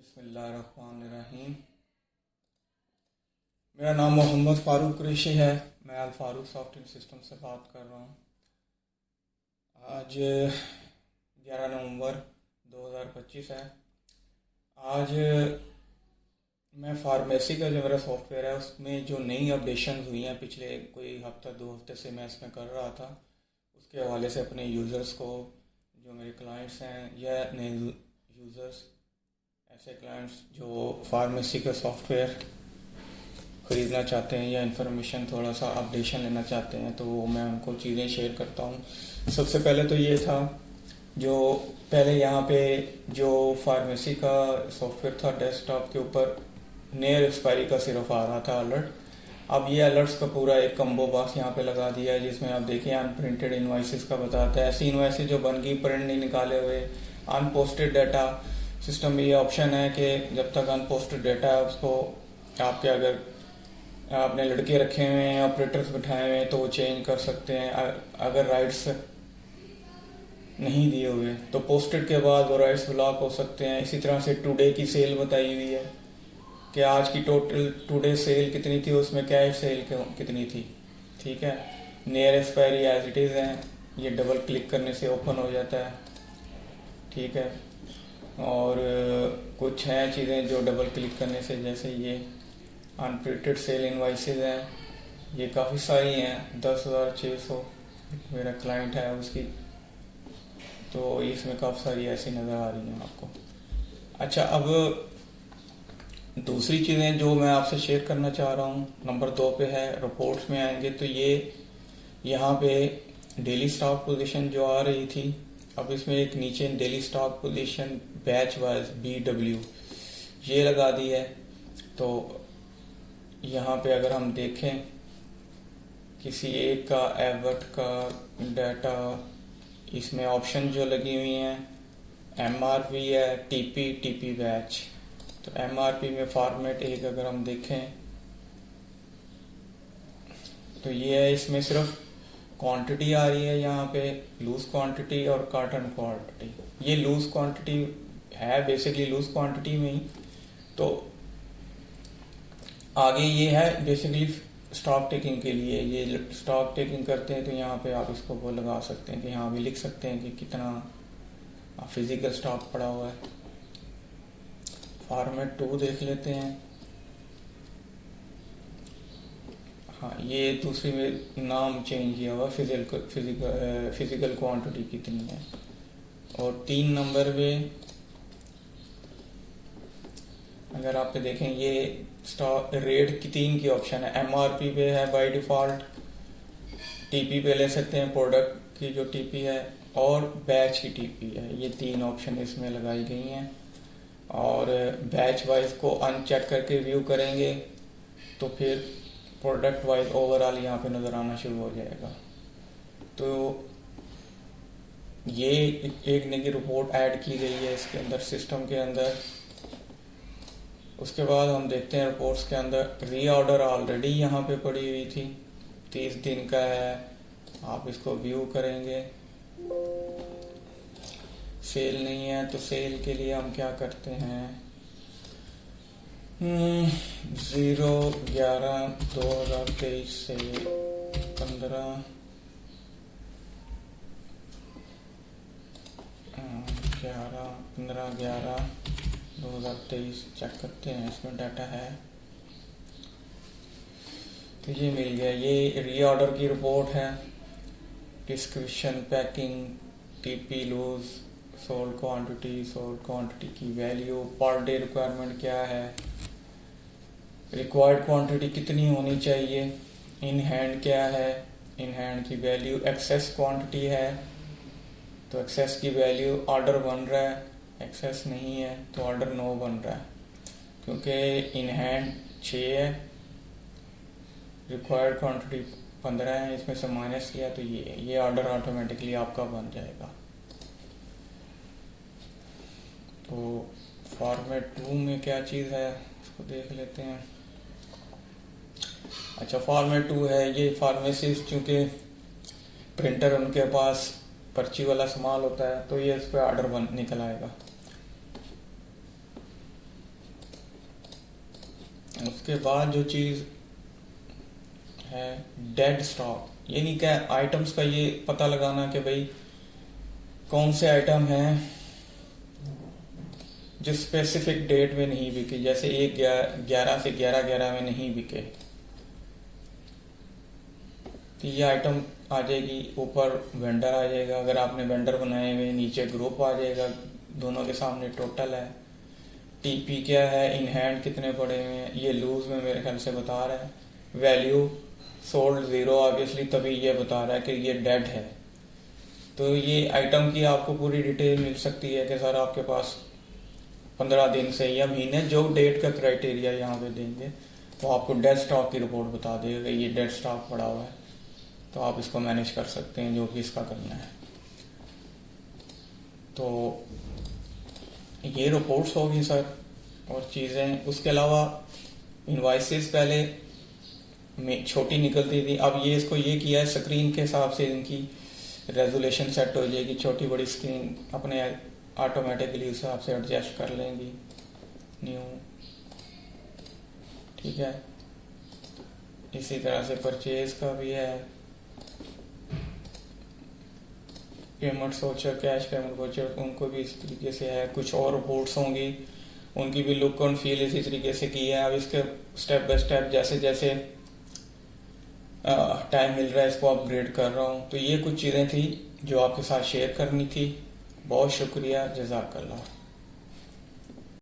बिस्मिल्लाहिर्रहमानिर्रहीम। मेरा नाम मोहम्मद फ़ारूक कुरैशी है। मैं अल फ़ारूक सॉफ्टवेयर सिस्टम से बात कर रहा हूँ। आज 11 नवंबर 2025 है। आज मैं फार्मेसी का जो मेरा सॉफ्टवेयर है उसमें जो नई अपडेशन हुई हैं पिछले कोई हफ्ता 2 हफ्ते से मैं इसमें कर रहा था, उसके हवाले से अपने यूज़र्स को, जो मेरे क्लाइंट्स हैं या नए यूज़र्स, ऐसे क्लाइंट्स जो फार्मेसी का सॉफ्टवेयर ख़रीदना चाहते हैं या इन्फॉर्मेशन थोड़ा सा अपडेशन लेना चाहते हैं, तो मैं उनको चीज़ें शेयर करता हूँ। सबसे पहले तो ये था, जो पहले यहाँ पे जो फार्मेसी का सॉफ्टवेयर था डेस्कटॉप के ऊपर नियर एक्सपायरी का सिर्फ आ रहा था अलर्ट। अब ये अलर्ट्स का पूरा एक कम्बो बॉक्स यहाँ पे लगा दिया है, जिसमें आप देखिए अनप्रिंटेड इनवॉइसेस का बताता है। ऐसी इनवॉइसेस जो बन गई, प्रिंट नहीं निकाले हुए, अनपोस्टेड डाटा। सिस्टम में ये ऑप्शन है कि जब तक अनपोस्टेड डाटा है उसको आपके, अगर आपने लड़के रखे हुए हैं, ऑपरेटर्स बिठाए हुए हैं, तो वो चेंज कर सकते हैं। अगर राइट्स नहीं दिए हुए तो पोस्टेड के बाद वो राइट्स ब्लॉक हो सकते हैं। इसी तरह से टुडे की सेल बताई हुई है कि आज की टोटल टुडे सेल कितनी थी, उसमें कैश सेल कितनी थी। ठीक है, near expiry as it is है, ये डबल क्लिक करने से ओपन हो जाता है। ठीक है, और कुछ हैं चीज़ें जो डबल क्लिक करने से, जैसे ये अनप्रिंटेड सेल इनवाइसेज हैं, ये काफ़ी सारी हैं, 10,600 मेरा क्लाइंट है उसकी, तो इसमें काफ़ी सारी ऐसी नज़र आ रही हैं आपको। अच्छा, अब दूसरी चीज़ें जो मैं आपसे शेयर करना चाह रहा हूँ, नंबर 2 पे है, रिपोर्ट्स में आएंगे तो ये यहाँ पे डेली स्टॉक पोजीशन जो आ रही थी, अब इसमें एक नीचे daily stock position batch wise BW ये लगा दी है। तो यहाँ पे अगर हम देखें किसी एक का एवर्ट का डाटा, इसमें ऑप्शन जो लगी हुई हैं, MRP है, TP बैच। तो MRP में फॉर्मेट एक अगर हम देखें तो ये है, इसमें सिर्फ क्वांटिटी आ रही है यहाँ पे, लूज क्वांटिटी और कॉटन क्वांटिटी। ये लूज क्वांटिटी है, बेसिकली लूज क्वांटिटी में ही। तो आगे ये है बेसिकली स्टॉक टेकिंग के लिए, ये स्टॉक टेकिंग करते हैं तो यहाँ पे आप इसको वो लगा सकते हैं कि यहाँ भी लिख सकते हैं कि कितना फिजिकल स्टॉक पड़ा हुआ है। फॉर्मेट 2 देख लेते हैं। हाँ, ये दूसरी में नाम चेंज किया हुआ, फिजिकल क्वांटिटी कितनी है। और 3 नंबर में अगर आप देखें, ये स्टॉक रेट की 3 की ऑप्शन है। MRP पे है बाय डिफ़ॉल्ट, TP पे ले सकते हैं, प्रोडक्ट की जो TP है, और बैच की TP है। ये 3 ऑप्शन इसमें लगाई गई हैं। और बैच वाइज को अनचेक करके व्यू करेंगे तो फिर प्रोडक्ट वाइज ओवरऑल यहाँ पे नज़र आना शुरू हो जाएगा। तो ये एक नई रिपोर्ट ऐड की गई है इसके अंदर, सिस्टम के अंदर। उसके बाद हम देखते हैं रिपोर्ट्स के अंदर रीऑर्डर ऑलरेडी यहाँ पे पड़ी हुई थी, 30 दिन का है। आप इसको व्यू करेंगे, सेल नहीं है तो सेल के लिए हम क्या करते हैं, 0/11/2023 से 15/11/2023 चेक करते हैं, इसमें डाटा है। तो ये मिल गया, ये रीऑर्डर की रिपोर्ट है। Description, packing, TP loose, sold quantity की वैल्यू, पर डे रिक्वायरमेंट क्या है, रिक्वायर्ड क्वांटिटी कितनी होनी चाहिए, इन हैंड क्या है, इन हैंड की वैल्यू, एक्सेस क्वांटिटी है तो एक्सेस की वैल्यू, ऑर्डर बन रहा है, एक्सेस नहीं है तो ऑर्डर नो बन रहा है, क्योंकि इन हैंड 6 है, रिक्वायर्ड क्वांटिटी 15 है, इसमें से माइनस किया तो ये ऑर्डर ऑटोमेटिकली आपका बन जाएगा। तो फॉर्मेट 2 में क्या चीज़ है इसको देख लेते हैं। अच्छा, फॉर्मेट 2 है, ये फार्मेसिस्ट चूँकि प्रिंटर उनके पास पर्ची वाला सामान होता है, तो ये इस पर ऑर्डर निकल आएगा। उसके बाद जो चीज़ है डेड स्टॉक, ये नहीं क्या आइटम्स का ये पता लगाना कि भाई कौन से आइटम हैं जो स्पेसिफिक डेट में नहीं बिके, जैसे 1/11 से 11/11 में नहीं बिके, तो ये आइटम आ जाएगी। ऊपर वेंडर आ जाएगा, अगर आपने वेंडर बनाए हुए, नीचे ग्रुप आ जाएगा, दोनों के सामने टोटल है। टीपी क्या है, इन हैंड कितने पड़े हुए हैं, ये लूज में मेरे ख्याल से बता रहा है। वैल्यू सोल्ड 0 ऑब्वियसली, तभी ये बता रहा है कि ये डेड है। तो ये आइटम की आपको पूरी डिटेल मिल सकती है कि सर आपके पास 15 दिन से या महीने, जो डेट का क्राइटेरिया यहाँ पे देंगे तो आपको डेड स्टॉक की रिपोर्ट बता देगा ये डेड स्टॉक पड़ा हुआ है, तो आप इसको मैनेज कर सकते हैं जो भी इसका करना है। तो ये रिपोर्ट्स होगी सर और चीज़ें। उसके अलावा इनवाइसेस पहले में छोटी निकलती थी, अब ये इसको ये किया है स्क्रीन के हिसाब से इनकी रेजोल्यूशन सेट हो जाएगी, छोटी बड़ी स्क्रीन अपने ऑटोमेटिकली उस हिसाब से एडजस्ट कर लेंगी। न्यू, ठीक है। इसी तरह से परचेज का भी है, payment suture, cash payment voucher, उनको भी इस तरीके से है। कुछ और रिपोर्ट्स होंगी, उनकी भी लुक और फील इसी तरीके से की है। अब इसके स्टेप बाय स्टेप जैसे जैसे टाइम मिल रहा है इसको अपग्रेड कर रहा हूँ। तो ये कुछ चीज़ें थी जो आपके साथ शेयर करनी थी। बहुत शुक्रिया, जज़ाकल्लाह।